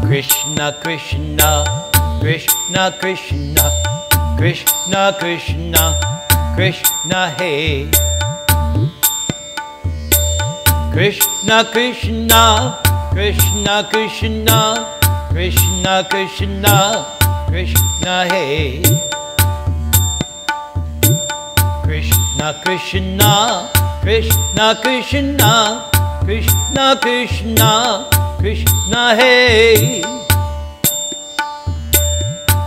Krishna Krishna, Krishna Krishna, Krishna Krishna, Krishna Hey. Krishna Krishna, Krishna Krishna, Krishna Krishna, Krishna Hey. Krishna Krishna, Krishna Krishna, Krishna Krishna, Krishna Hey.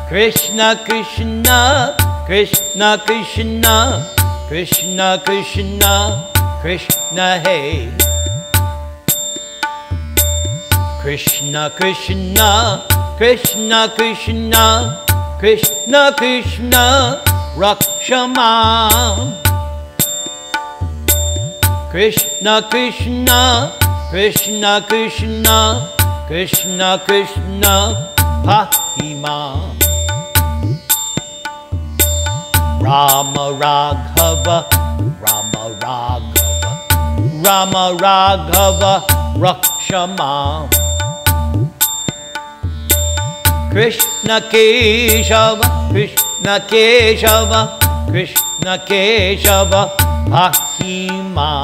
Krishna Krishna, Krishna Krishna, Krishna Krishna, Krishna Hey. Krishna Krishna, Krishna Krishna, Krishna Krishna, Rakshamam. Krishna Krishna, Krishna Krishna, Krishna Krishna, Bhakti-mam. Rama Raghava, Rama Raghava, Rama Raghava, Rakshamam. Krishna Keshava, Krishna Keshava, Krishna Keshava, Bhakti-mam.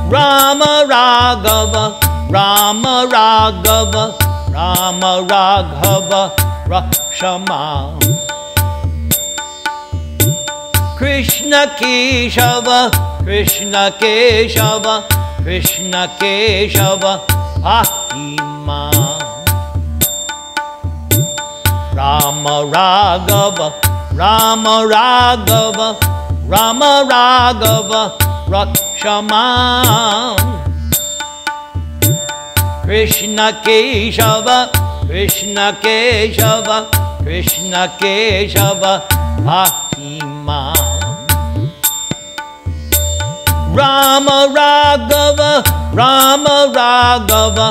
Rama Raghava, Rama Raghava, Rama Raghava, Rakshamam. Krishna Keshava, Krishna Keshava, Krishna Keshava, Bhakti-mam. Rama Raghava, Rama Raghava, Rama Raghava, Rakshamam. Krishna Keshava, Krishna Keshava, Krishna Keshava, Bhakti-mam. Rama Raghava, Rama Raghava,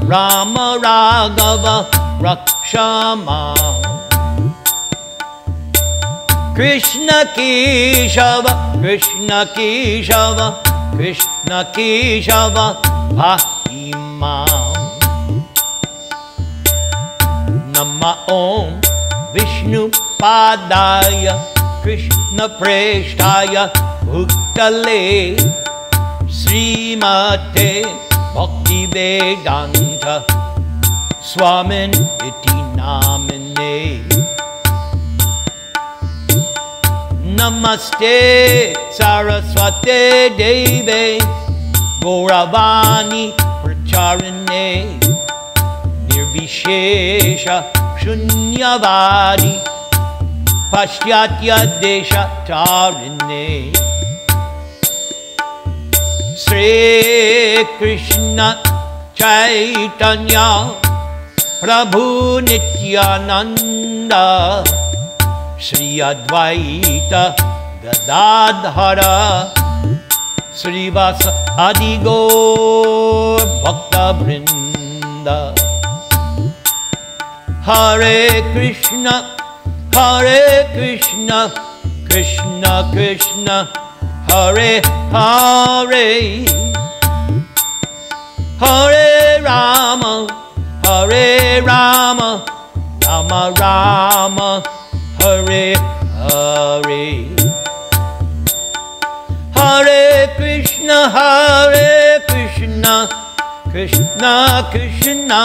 Rama Raghava, Rakshamam. Krishna Keshava, Krishna Keshava, Krishna Keshava, Bhakti-mam. Nama Om Vishnu Padaya, Krishna Preshtaya, Bhutale, Srimate Bhakti Vedanta Swamin Iti Namine. Namaste Saraswate Deve Gauravani Pracharine Nirvishesha Shunyavadi Pashyatya Desha Tarine. Sri Krishna Chaitanya Prabhu Nityananda Sri Advaita Gadadhara Srivasa Adigaur Bhakta Vrinda. Hare Krishna, Hare Krishna, Krishna Krishna, Hare Hare. Hare Rama, Hare Rama, Rama Rama, Hare Hare. Hare Krishna, Hare Krishna, Krishna Krishna,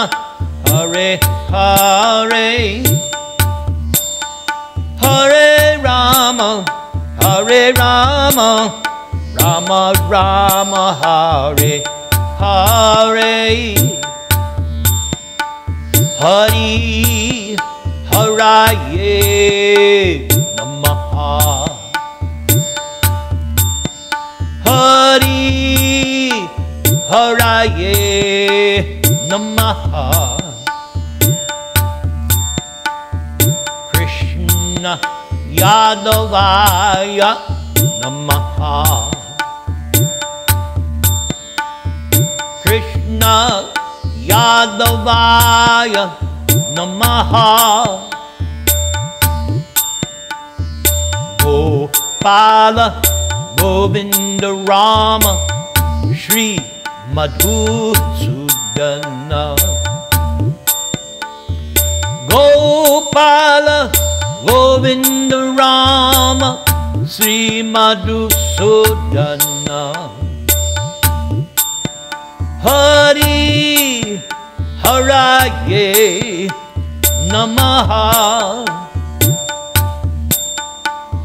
Hare Hare. Hare Rama, Hare Rama, Rama Rama, Hare Hare. Hari Haraye Namaha. Hari Haraye Namaha. Krishna Yadavaya Namaha. Krishna Yadavaya Namaha. Gopala Govinda Rama Shri Madhusudana Madhusudana. Gopala Govinda Rama Sri Madhusudana. Hari Haraye Namaha.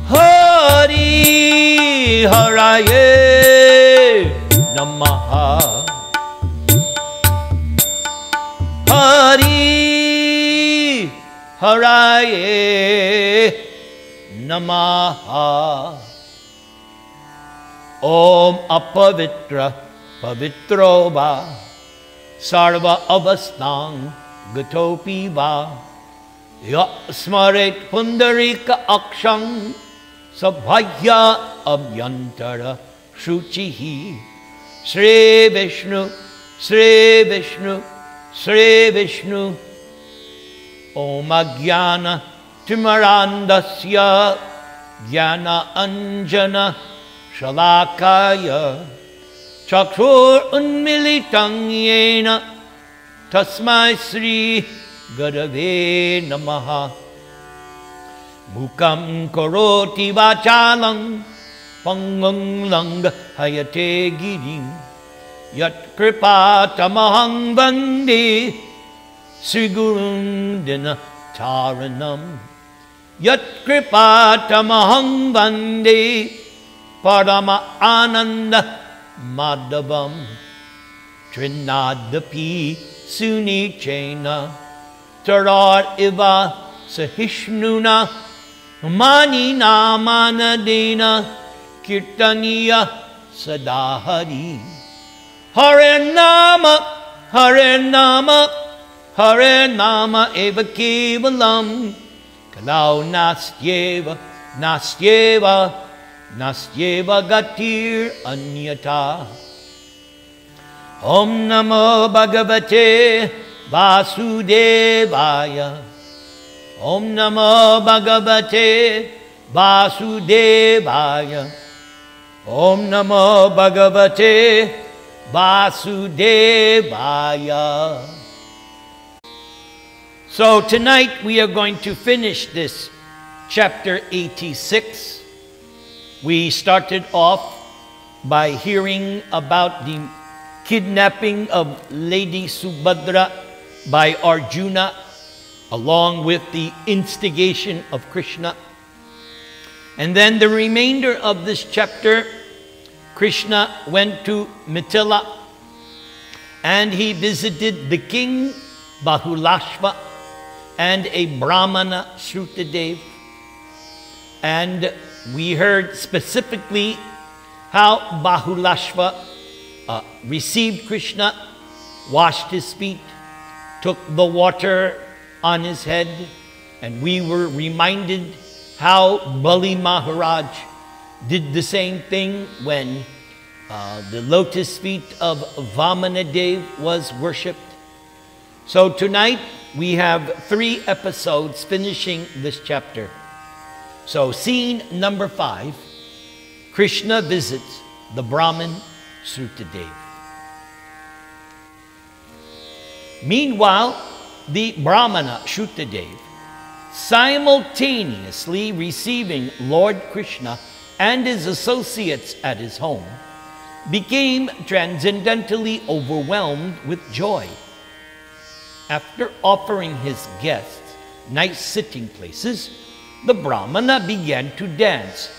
Hari Haraye Namaha. Hari Haraye Namaha. Om Apavitra Pavitro Va Sarva Avastang Gatopi Va StMoritz Pundarika Akshang Sabhaya Abhyantara Shuchihi. Sri Vishnu, Sri Vishnu, Sri Vishnu. Om Ajnana Timarandasya Jnana Anjana Shalakaya Chakshur Unmilitang Yena Tasmai Sri Gurave Namaha. Mukam Karoti Vachalang Pangang Langa Hayate Girim Yat Kripa Tamahang Vande Sri Gurum Dina Taranam. Yat Kripa Tamahang Vande Parama Ananda Madhavam. Trinadapi Suni Chena Tarar Iva Sahishnuna Mani Namanadena Kirtaniya Sadahari. Hare Nama, Hare Nama, Hare Nama Eva Kevalam. Kalau Nastyeva, Nastyeva, Nastyeva Gatir Anyata. Om Namo Bhagavate Vasudevaya. Om Namo Bhagavate Vasudevaya. Om Namo Bhagavate Vasudevaya. So tonight we are going to finish this chapter 86. We started off by hearing about the kidnapping of Lady Subhadra by Arjuna, along with the instigation of Krishna. And then the remainder of this chapter, Krishna went to Mithila and he visited the king Bahulashva and a Brahmana Shrutadev. And we heard specifically how Bahulashva received Krishna, washed his feet, took the water on his head, and we were reminded how Bali Maharaj did the same thing when the lotus feet of Vamanadev was worshipped. So tonight we have 3 episodes finishing this chapter. So scene number 5, Krishna visits the Brahmin Shrutadev. Meanwhile, the Brahmana Shrutadev, simultaneously receiving Lord Krishna and his associates at his home, became transcendentally overwhelmed with joy. After offering his guests nice sitting places, the Brahmana began to dance,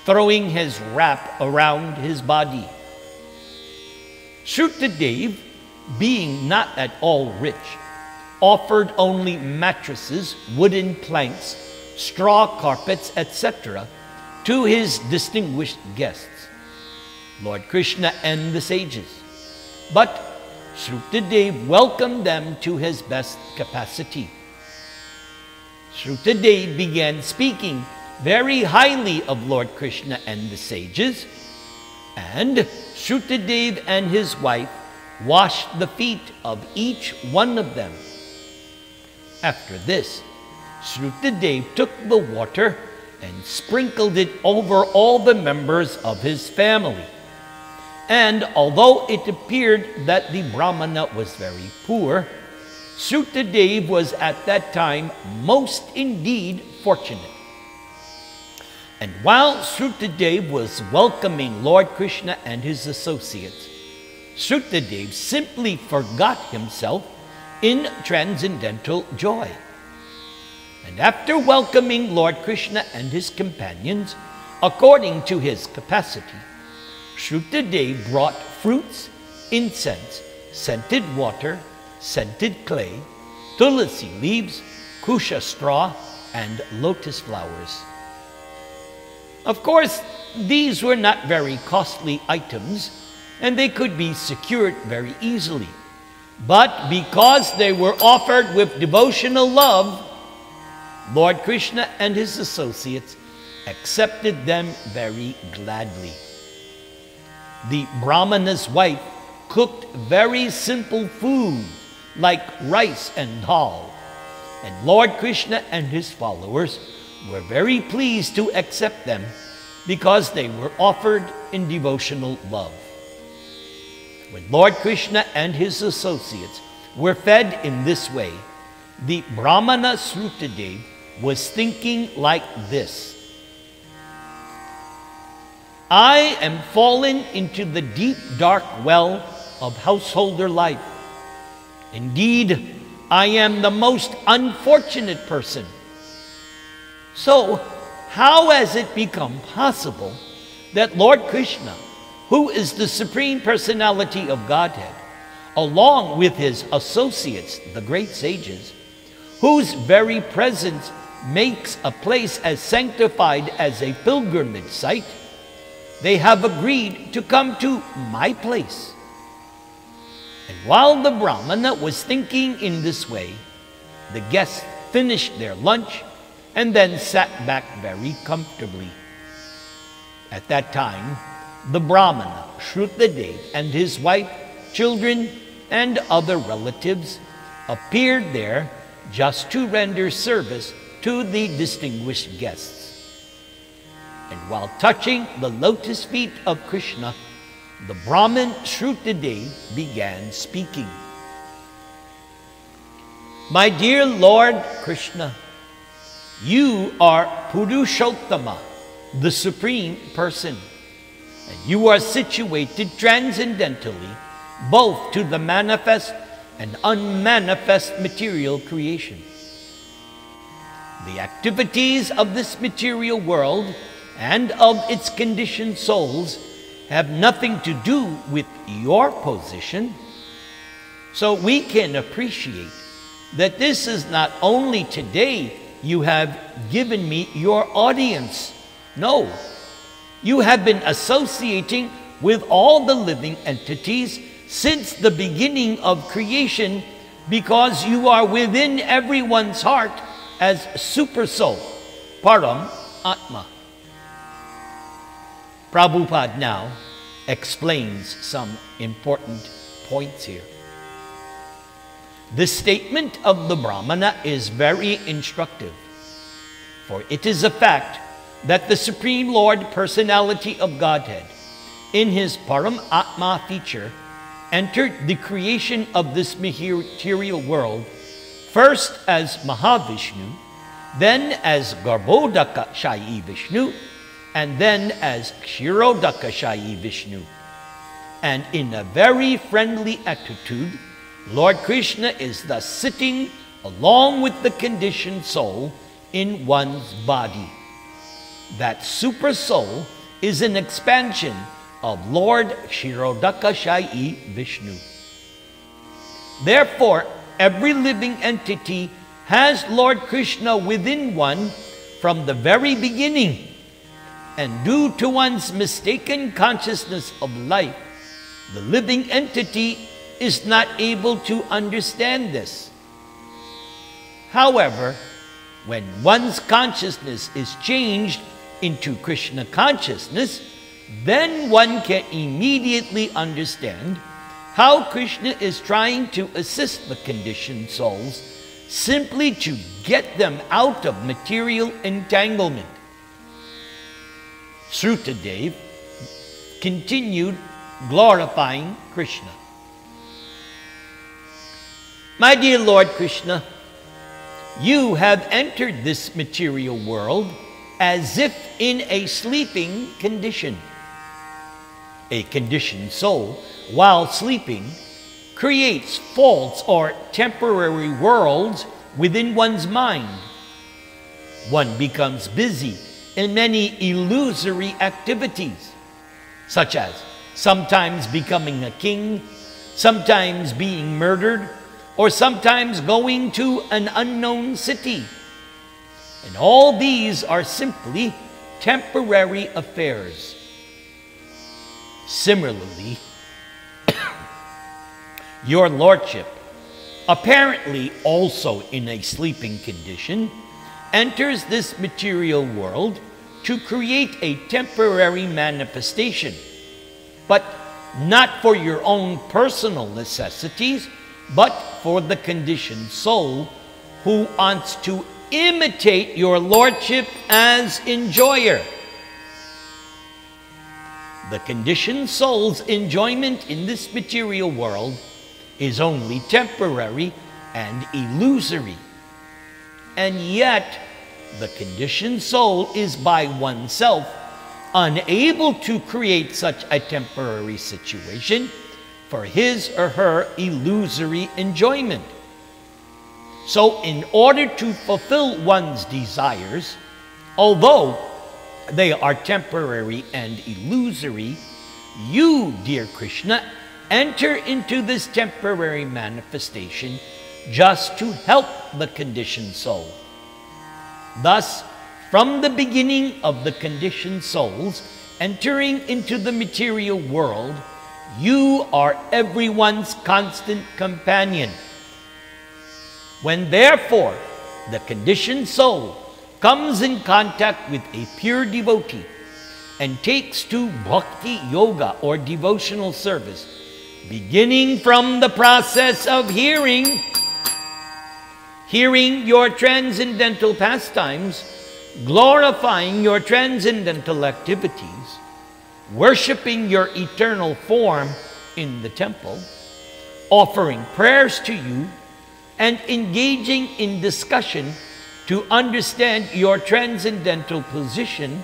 throwing his wrap around his body. Shrutadev, being not at all rich, offered only mattresses, wooden planks, straw carpets, etc. to his distinguished guests, Lord Krishna and the sages. But Shrutadev welcomed them to his best capacity. Shrutadev began speaking very highly of Lord Krishna and the sages, and Shrutadev and his wife washed the feet of each one of them. After this, Shrutadev took the water and sprinkled it over all the members of his family. And although it appeared that the Brahmana was very poor, Srutadev was at that time most indeed fortunate. And while Srutadev was welcoming Lord Krishna and his associates, Srutadev simply forgot himself in transcendental joy. And after welcoming Lord Krishna and his companions, according to his capacity, Srutadev brought fruits, incense, scented water, scented clay, tulasi leaves, kusha straw, and lotus flowers. Of course, these were not very costly items, and they could be secured very easily. But because they were offered with devotional love, Lord Krishna and his associates accepted them very gladly. The Brahmana's wife cooked very simple food like rice and dal, and Lord Krishna and his followers were very pleased to accept them because they were offered in devotional love. When Lord Krishna and his associates were fed in this way, the Brahmana Srutadev was thinking like this: I am fallen into the deep dark well of householder life. Indeed, I am the most unfortunate person. So, how has it become possible that Lord Krishna, who is the Supreme Personality of Godhead, along with his associates, the great sages, whose very presence makes a place as sanctified as a pilgrimage site, they have agreed to come to my place? And while the Brahmana was thinking in this way, the guests finished their lunch and then sat back very comfortably. At that time, the Brahmana, Srutadev, and his wife, children, and other relatives appeared there just to render service to the distinguished guests. And while touching the lotus feet of Krishna, the Brahmin Srutadev began speaking. My dear Lord Krishna, you are Purushottama, the Supreme Person, and you are situated transcendentally both to the manifest and unmanifest material creation. The activities of this material world and of its conditioned souls have nothing to do with your position. So we can appreciate that this is not only today you have given me your audience. No, you have been associating with all the living entities since the beginning of creation, because you are within everyone's heart as Super Soul, Param Atma. Prabhupada now explains some important points here. This statement of the Brahmana is very instructive, for it is a fact that the Supreme Lord Personality of Godhead, in his Param Atma feature, entered the creation of this material world first as Mahavishnu, then as Garbhodaka-shayi Vishnu, and then as Kshirodaka-shayi Vishnu. And in a very friendly attitude, Lord Krishna is thus sitting along with the conditioned soul in one's body. That super soul is an expansion of Lord Kshirodaka-shayi Vishnu. Therefore, every living entity has Lord Krishna within one from the very beginning. And due to one's mistaken consciousness of life, the living entity is not able to understand this. However, when one's consciousness is changed into Krishna consciousness, then one can immediately understand how Krishna is trying to assist the conditioned souls simply to get them out of material entanglement. Srutadev continued glorifying Krishna. My dear Lord Krishna, you have entered this material world as if in a sleeping condition. A conditioned soul, while sleeping, creates false or temporary worlds within one's mind. One becomes busy in many illusory activities, such as sometimes becoming a king, sometimes being murdered, or sometimes going to an unknown city. And all these are simply temporary affairs. Similarly, your Lordship, apparently also in a sleeping condition, enters this material world to create a temporary manifestation, but not for your own personal necessities, but for the conditioned soul who wants to imitate your Lordship as enjoyer. The conditioned soul's enjoyment in this material world is only temporary and illusory. And yet, the conditioned soul is by oneself unable to create such a temporary situation for his or her illusory enjoyment. So in order to fulfill one's desires, although they are temporary and illusory, you, dear Krishna, enter into this temporary manifestation just to help the conditioned soul. Thus, from the beginning of the conditioned souls entering into the material world, you are everyone's constant companion. When therefore the conditioned soul comes in contact with a pure devotee and takes to bhakti yoga or devotional service, beginning from the process of hearing your transcendental pastimes, glorifying your transcendental activities, worshiping your eternal form in the temple, offering prayers to you, and engaging in discussion to understand your transcendental position,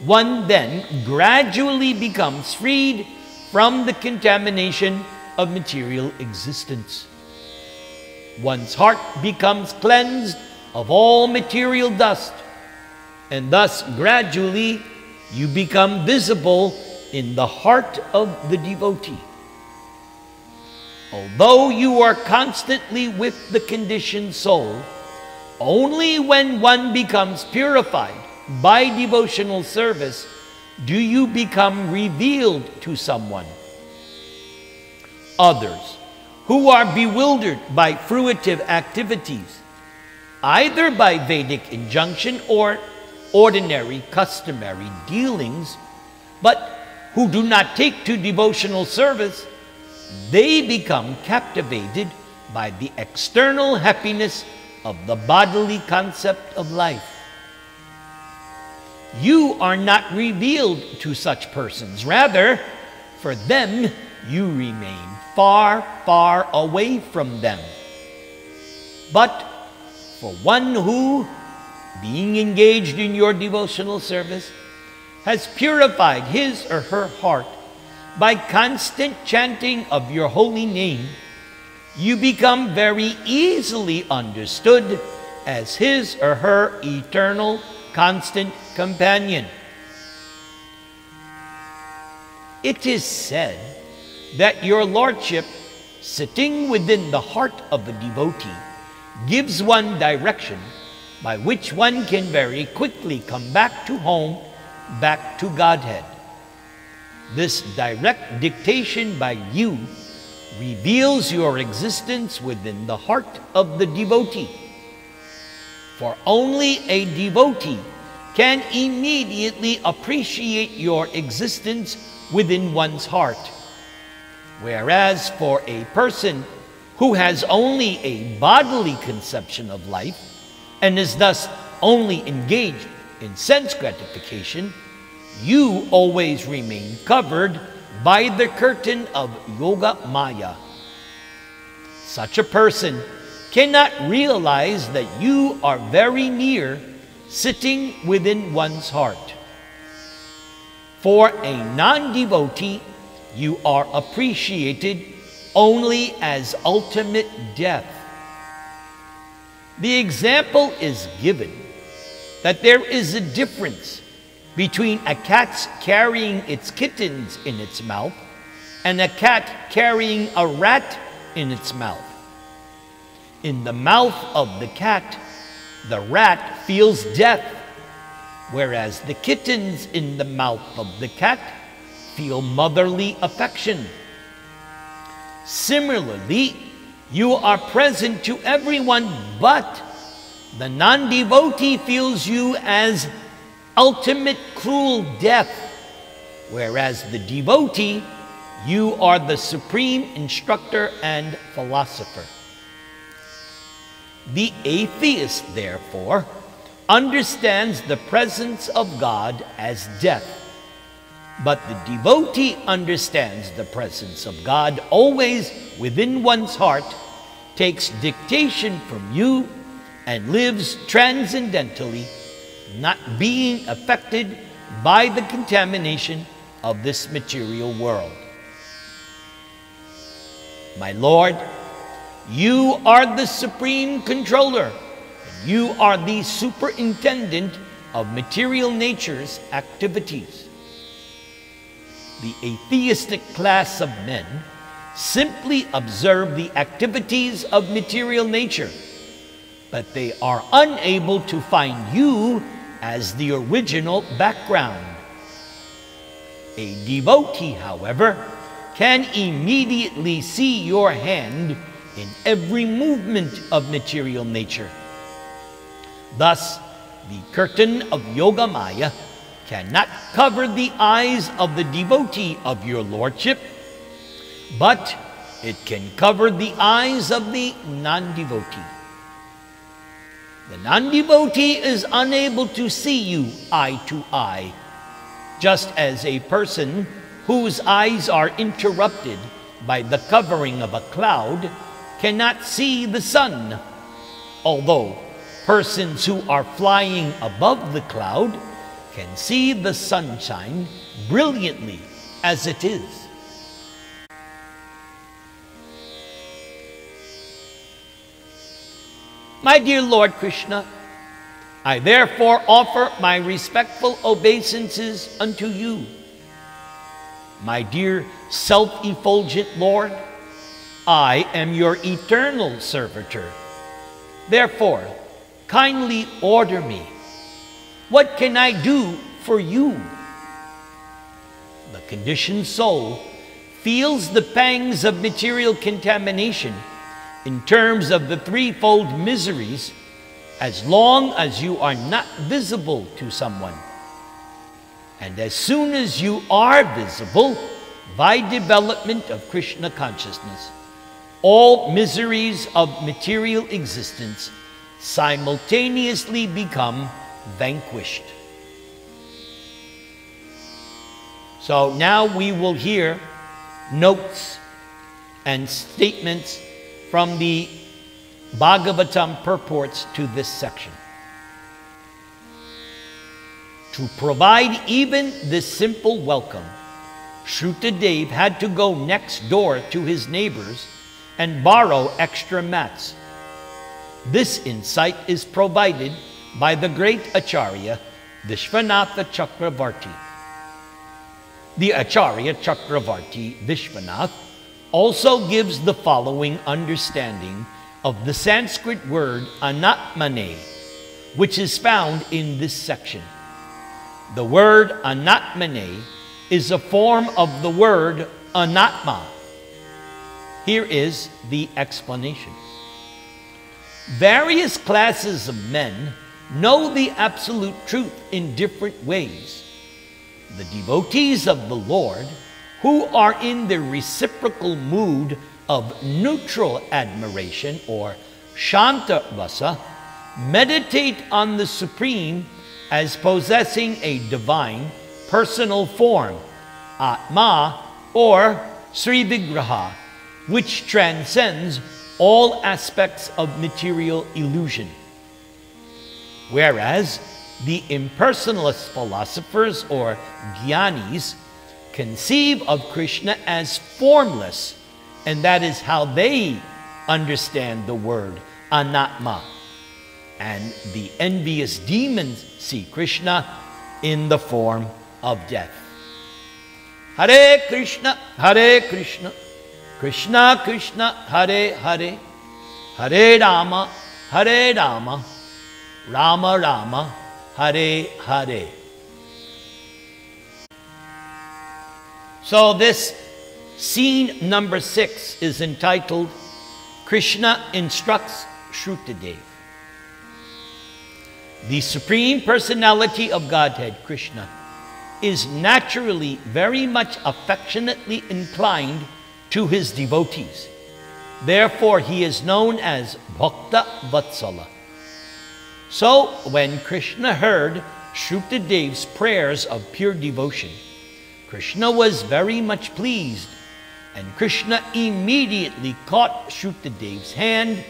one then gradually becomes freed from the contamination of material existence. One's heart becomes cleansed of all material dust, and thus gradually you become visible in the heart of the devotee. Although you are constantly with the conditioned soul, only when one becomes purified by devotional service do you become revealed to someone. Others who are bewildered by fruitive activities, either by Vedic injunction or ordinary customary dealings, but who do not take to devotional service, they become captivated by the external happiness of the bodily concept of life. You are not revealed to such persons. Rather, for them, you remain far, far away from them. But for one who, being engaged in your devotional service, has purified his or her heart by constant chanting of your holy name, you become very easily understood as his or her eternal, constant companion. It is said that your Lordship, sitting within the heart of a devotee, gives one direction by which one can very quickly come back to home, back to Godhead. This direct dictation by you reveals your existence within the heart of the devotee. For only a devotee can immediately appreciate your existence within one's heart. Whereas for a person who has only a bodily conception of life and is thus only engaged in sense gratification, you always remain covered by the curtain of Yoga Maya. Such a person cannot realize that you are very near, sitting within one's heart. For a non-devotee, you are appreciated only as ultimate death. The example is given that there is a difference between a cat carrying its kittens in its mouth and a cat carrying a rat in its mouth. In the mouth of the cat, the rat feels death, whereas the kittens in the mouth of the cat feel motherly affection. Similarly, you are present to everyone, but the non-devotee feels you as ultimate cruel death, whereas the devotee, you are the supreme instructor and philosopher. The atheist, therefore, understands the presence of God as death, but the devotee understands the presence of God always within one's heart, takes dictation from you, and lives transcendentally, not being affected by the contamination of this material world. My Lord, you are the supreme controller, and you are the superintendent of material nature's activities. The atheistic class of men simply observe the activities of material nature, but they are unable to find you as the original background. A devotee, however, can immediately see your hand in every movement of material nature. Thus, the curtain of Yoga Maya cannot cover the eyes of the devotee of your lordship, but it can cover the eyes of the non-devotee. The non-devotee is unable to see you eye to eye, just as a person whose eyes are interrupted by the covering of a cloud cannot see the sun, although persons who are flying above the cloud can see the sunshine brilliantly as it is. My dear Lord Krishna, I therefore offer my respectful obeisances unto you. My dear self-effulgent Lord, I am your eternal servitor. Therefore, kindly order me. What can I do for you? The conditioned soul feels the pangs of material contamination in terms of the threefold miseries as long as you are not visible to someone. And as soon as you are visible by development of Krishna consciousness, all miseries of material existence simultaneously become vanquished. So now we will hear notes and statements from the Bhagavatam purports to this section. To provide even this simple welcome, Shrutadev had to go next door to his neighbors and borrow extra mats. This insight is provided by the great Acharya, Vishwanatha Chakravarti. The Acharya Chakravarti Vishwanath also gives the following understanding of the Sanskrit word anatmane, which is found in this section. The word anatmane is a form of the word anatma. Here is the explanation. Various classes of men know the absolute truth in different ways. The devotees of the Lord, who are in the reciprocal mood of neutral admiration or shanta rasa, meditate on the Supreme as possessing a divine personal form, Atma, or Sri Vigraha, which transcends all aspects of material illusion. Whereas the impersonalist philosophers or Jnanis conceive of Krishna as formless, and that is how they understand the word anatma. And the envious demons see Krishna in the form of death. Hare Krishna, Krishna Krishna, Hare Hare, Hare Rama, Rama Rama, Hare Hare. So this scene number 6 is entitled Krishna Instructs Shruttadev. The Supreme Personality of Godhead, Krishna, is naturally very much affectionately inclined to his devotees. Therefore, he is known as Bhakta Vatsala. So, when Krishna heard Shrutadev's prayers of pure devotion, Krishna was very much pleased, and Krishna immediately caught Shrutadev's hand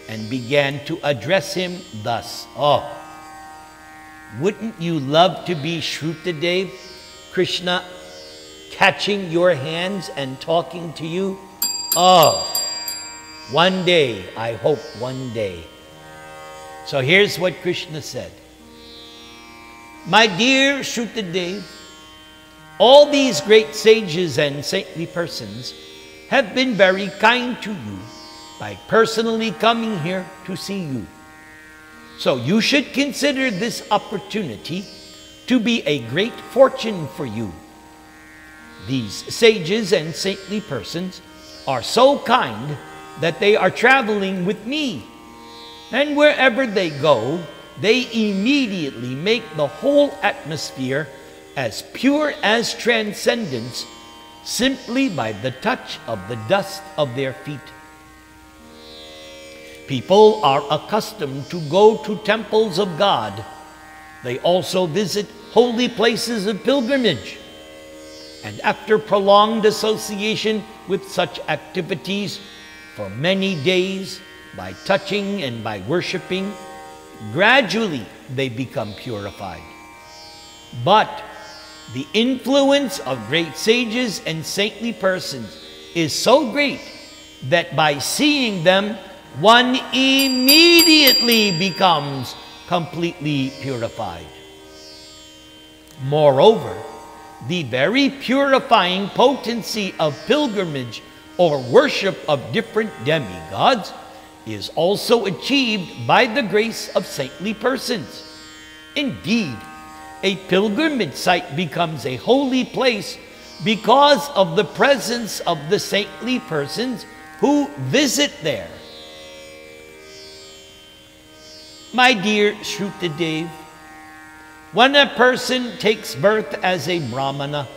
and began to address him thus. Oh, wouldn't you love to be Shrutadev, Krishna, catching your hands and talking to you? Oh, one day, I hope one day. So here's what Krishna said. My dear Shrutadev, all these great sages and saintly persons have been very kind to you by personally coming here to see you. So you should consider this opportunity to be a great fortune for you. These sages and saintly persons are so kind that they are traveling with me. And wherever they go, they immediately make the whole atmosphere as pure as transcendence simply by the touch of the dust of their feet. People are accustomed to go to temples of God. They also visit holy places of pilgrimage. And after prolonged association with such activities for many days, by touching and by worshiping, gradually they become purified. But the influence of great sages and saintly persons is so great that by seeing them, one immediately becomes completely purified. Moreover, the very purifying potency of pilgrimage or worship of different demigods is also achieved by the grace of saintly persons. Indeed, a pilgrimage site becomes a holy place because of the presence of the saintly persons who visit there. My dear Shrutadev, when a person takes birth as a Brahmana,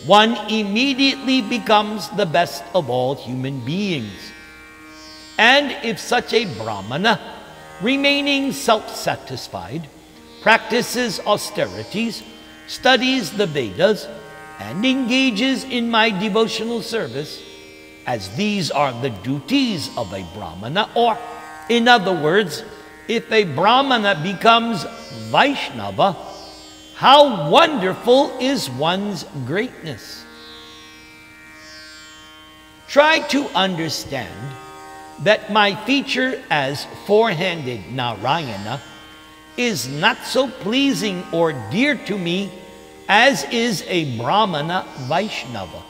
one immediately becomes the best of all human beings. And if such a Brahmana, remaining self-satisfied, practices austerities, studies the Vedas, and engages in my devotional service, as these are the duties of a Brahmana, or in other words, if a Brahmana becomes Vaishnava, how wonderful is one's greatness. Try to understand that my feature as four-handed Narayana is not so pleasing or dear to me as is a Brahmana Vaishnava.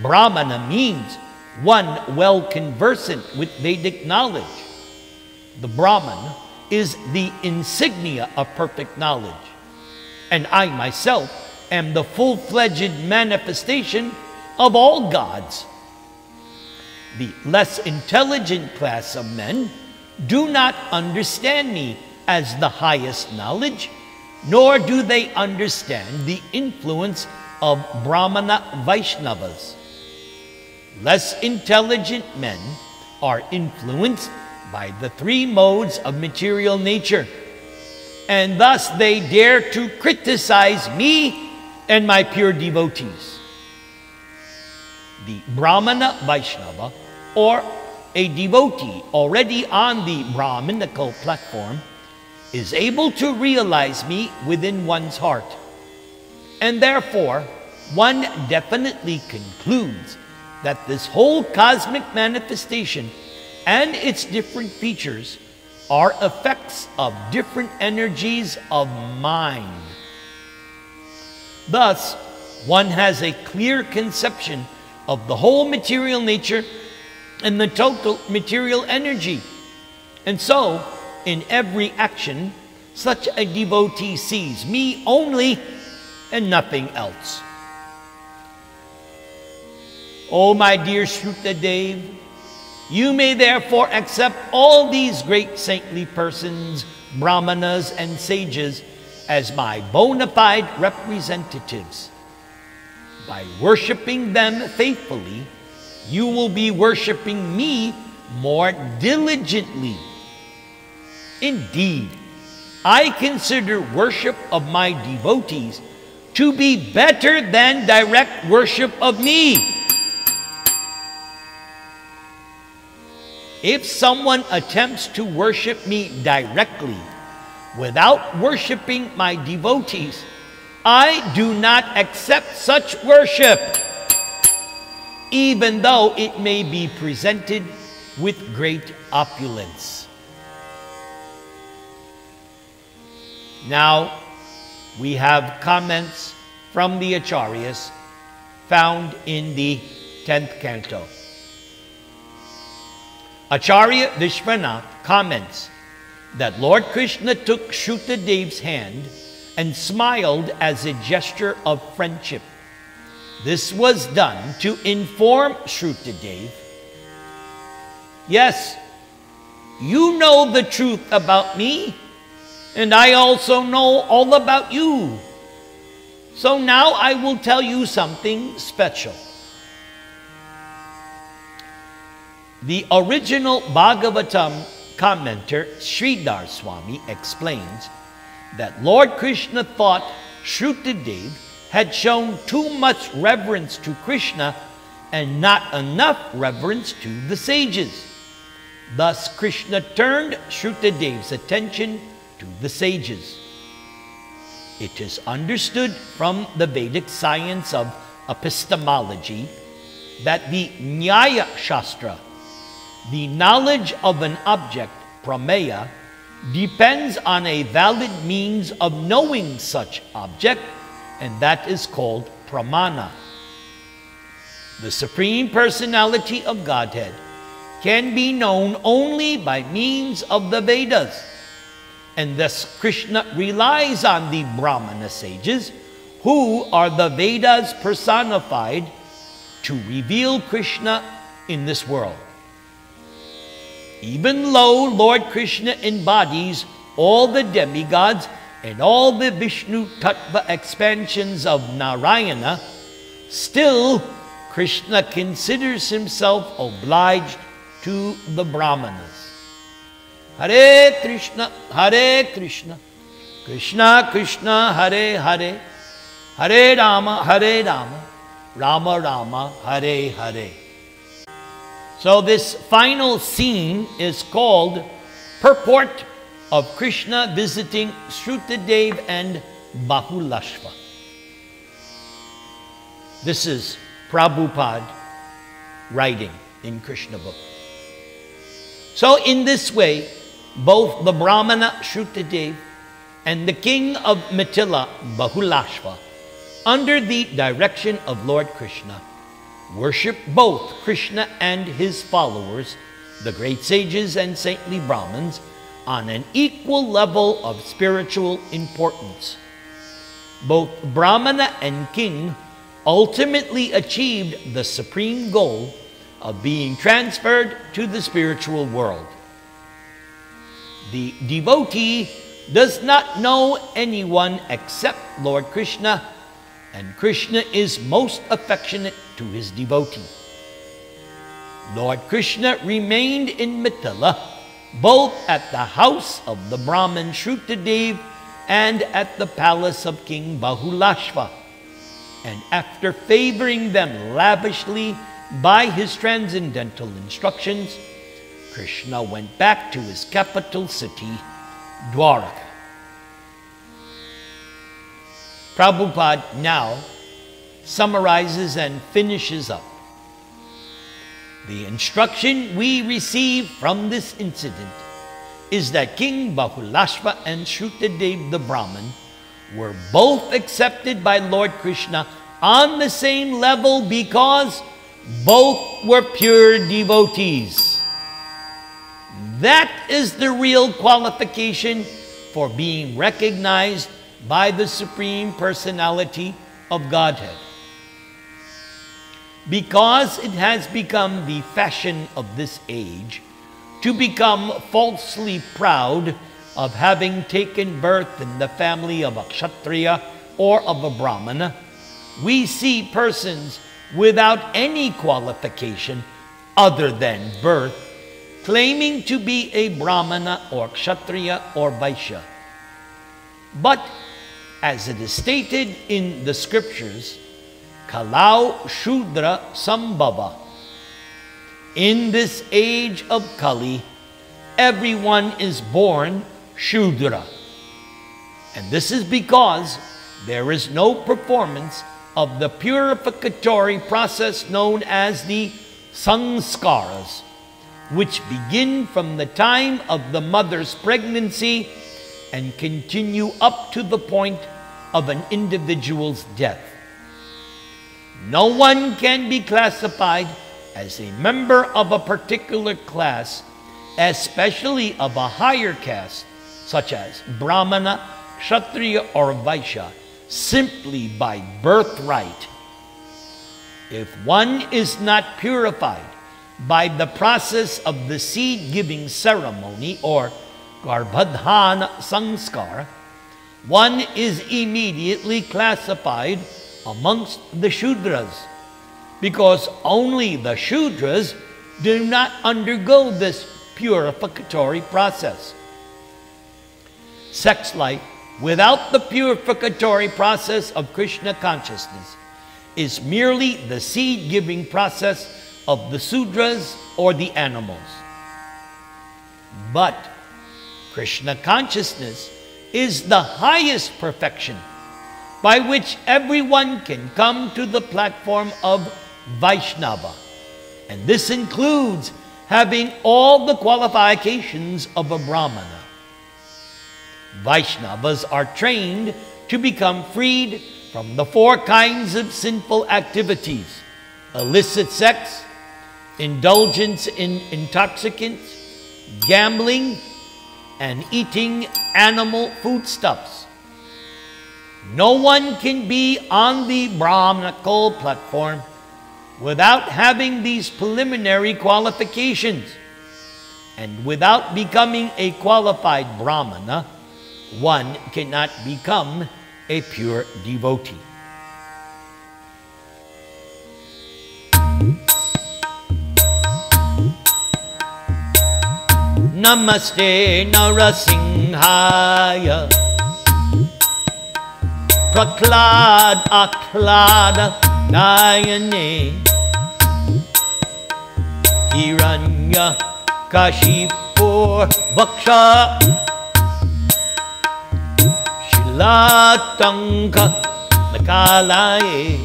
Brahmana means one well conversant with Vedic knowledge. The Brahman is the insignia of perfect knowledge, and I myself am the full-fledged manifestation of all gods. The less intelligent class of men do not understand me as the highest knowledge, nor do they understand the influence of Brahmana Vaishnavas. Less intelligent men are influenced by the three modes of material nature, and thus they dare to criticize me and my pure devotees. the Brahmana Vaishnava, or a devotee already on the Brahminical platform, is able to realize me within one's heart. And therefore, one definitely concludes that this whole cosmic manifestation and its different features are effects of different energies of mind. Thus, one has a clear conception of the whole material nature and the total material energy. And so, in every action, such a devotee sees me only and nothing else. Oh, my dear Shruta-dev, you may therefore accept all these great saintly persons, brahmanas and sages, as my bona fide representatives. By worshiping them faithfully, you will be worshiping me more diligently. Indeed, I consider worship of my devotees to be better than direct worship of me. If someone attempts to worship me directly without worshiping my devotees, I do not accept such worship, even though it may be presented with great opulence. Now, we have comments from the Acharyas found in the 10th canto. Acharya Vishwanath comments that Lord Krishna took Shruta-dev's hand and smiled as a gesture of friendship. This was done to inform Shruta-dev, yes, you know the truth about me, and I also know all about you. So now I will tell you something special. The original Bhagavatam commenter Sridhar Swami explains that Lord Krishna thought Shruta-dev had shown too much reverence to Krishna and not enough reverence to the sages. Thus Krishna turned Shruta-dev's attention to the sages. It is understood from the Vedic science of epistemology that the Nyaya Shastra, the knowledge of an object, prameya, depends on a valid means of knowing such object, and that is called pramana. The Supreme Personality of Godhead can be known only by means of the Vedas, and thus Krishna relies on the Brahmana sages, who are the Vedas personified, to reveal Krishna in this world. Even though Lord Krishna embodies all the demigods and all the Vishnu Tattva expansions of Narayana, still Krishna considers himself obliged to the Brahmanas. Hare Krishna, Krishna Krishna, Hare Hare, Hare Rama, Rama Rama, Hare Hare. So this final scene is called Purport of Krishna visiting Shruta-dev and Bahulashva. This is Prabhupada writing in Krishna book. So in this way, both the Brahmana Shruta-dev and the king of Mithila Bahulashva, under the direction of Lord Krishna, worship both Krishna and his followers, the great sages and saintly Brahmins, on an equal level of spiritual importance. Both Brahmana and king ultimately achieved the supreme goal of being transferred to the spiritual world. The devotee does not know anyone except Lord Krishna, and Krishna is most affectionate to his devotee. Lord Krishna remained in Mithila, both at the house of the Brahmin Shruta-dev and at the palace of King Bahulashva. And after favoring them lavishly By his transcendental instructions, Krishna went back to his capital city, Dwaraka. Prabhupada now summarizes and finishes up. The instruction we receive from this incident is that King Bahulashva and Shrutadev the Brahmin were both accepted by Lord Krishna on the same level because both were pure devotees. That is the real qualification for being recognized by the Supreme Personality of Godhead. Because it has become the fashion of this age to become falsely proud of having taken birth in the family of a Kshatriya or of a Brahmana, we see persons without any qualification other than birth claiming to be a Brahmana or Kshatriya or Vaishya. But as it is stated in the scriptures, Kalau Shudra Sambhava. In this age of Kali, everyone is born Shudra. And this is because there is no performance of the purificatory process known as the sanskaras, which begin from the time of the mother's pregnancy and continue up to the point of an individual's death. No one can be classified as a member of a particular class, especially of a higher caste, such as Brahmana, Kshatriya, or Vaishya, simply by birthright. If one is not purified by the process of the seed-giving ceremony or Garbhadhana Sanskar, one is immediately classified amongst the Shudras, because only the Shudras do not undergo this purificatory process. Sex life without the purificatory process of Krishna consciousness is merely the seed-giving process of the Sudras or the animals. But Krishna consciousness is the highest perfection by which everyone can come to the platform of Vaishnava. And this includes having all the qualifications of a Brahmana. Vaishnavas are trained to become freed from the four kinds of sinful activities: illicit sex, indulgence in intoxicants, gambling, and eating animal foodstuffs. No one can be on the Brahmanical platform without having these preliminary qualifications. And without becoming a qualified Brahmana, one cannot become a pure devotee. Namaste Narasimhaya Prahlad Ahlada Nayane Hiranya Kashipur Vaksha Shilatanka Nakalaye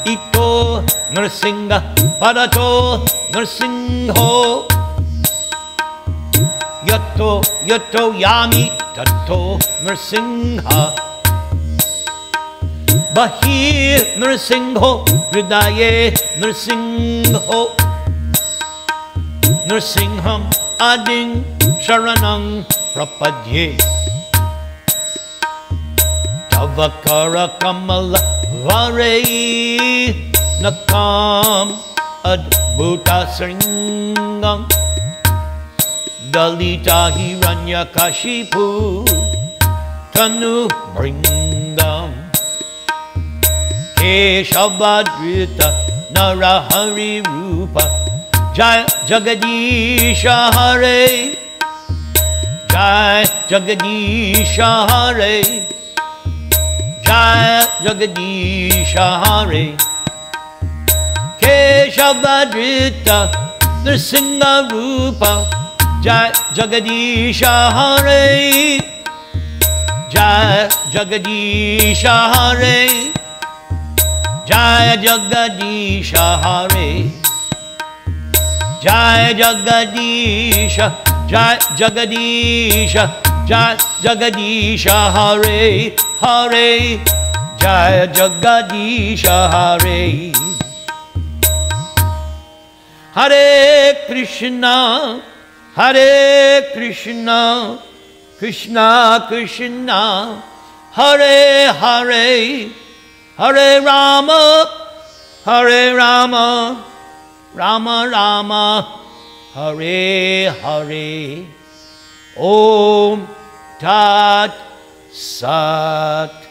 Ito Nrsinga Parato Nrsingho Yato Yato Yami Tato Nrsingha Bahir Nrsingho Hridaye Nrsingho Nrsingham Ading Sharanang Prapadye Tavakara Kamala Vare Nakam Adbhuta Sringam Dalita Hiranya Kashipu Tanu Bringam Keshavadrita Narahari Rupa Jai Jagadisha Hare Jai Jagadisha Hare Jai Jagadisha Hare Keshavadrita Nrsinga Rupa Jai Jagadisha Hare Jai Jagadisha Hare Jai Jagadisha Hare Jai Jagadisha Jai Jagadisha Jai Jagadisha Hare Hare Jai Jagadisha Hare Hare Krishna Krishna Krishna Hare Hare Hare Rama Rama Rama Hare Hare Om Tat Sat.